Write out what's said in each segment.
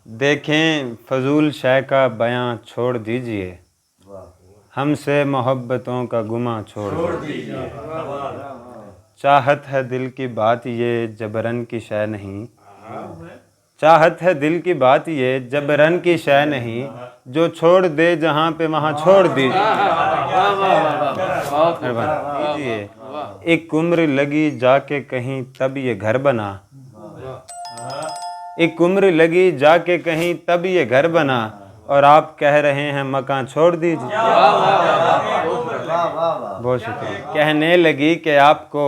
دیکھیں فضول شے کا بیاں چھوڑ دیجئے، ہم سے محبتوں کا گماں چھوڑ دیجئے۔ چاہت ہے دل کی بات یہ جبرن کی شے نہیں، چاہت ہے دل کی بات یہ جبرن کی شے نہیں، جو چھوڑ دے جہاں پہ وہاں چھوڑ دیجئے۔ ایک عمر لگی جا کے کہیں تب یہ گھر بنا، ایک عمر لگی جا کے کہیں تب یہ گھر بنا، اور آپ کہہ رہے ہیں مکان چھوڑ دیجئے۔ بہت شکریہ۔ کہنے لگی کہ آپ کو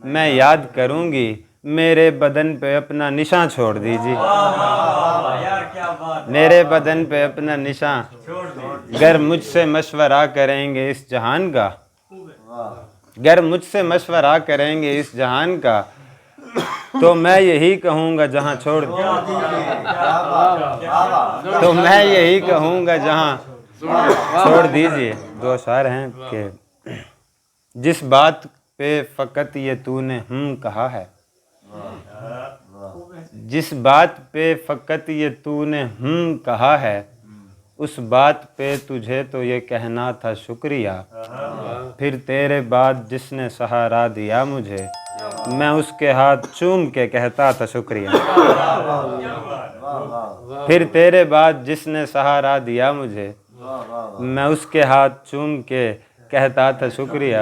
میں یاد کروں گی، میرے بدن پہ اپنا نشان چھوڑ دیجئے، میرے بدن پہ اپنا نشان۔ گر مجھ سے مشورہ کریں گے اس جہان کا، گر مجھ سے مشورہ کریں گے اس جہان کا، تو میں یہی کہوں گا جہاں چھوڑ تو میں یہی کہوں گا جہاں چھوڑ دیجئے۔ دو اشعار ہیں کہ جس بات پہ فقط یہ تو نے کہا ہے، جس بات پہ فقط یہ تو نے کہا ہے، اس بات پہ تجھے تو یہ کہنا تھا شکریہ، پھر تیرے بعد جس نے سہارا دیا مجھے، میں اس کے ہاتھ چوم کے کہتا تھا شکریہ۔ پھر تیرے بعد جس نے سہارا دیا مجھے، میں اس کے ہاتھ چوم کے کہتا تھا شکریہ۔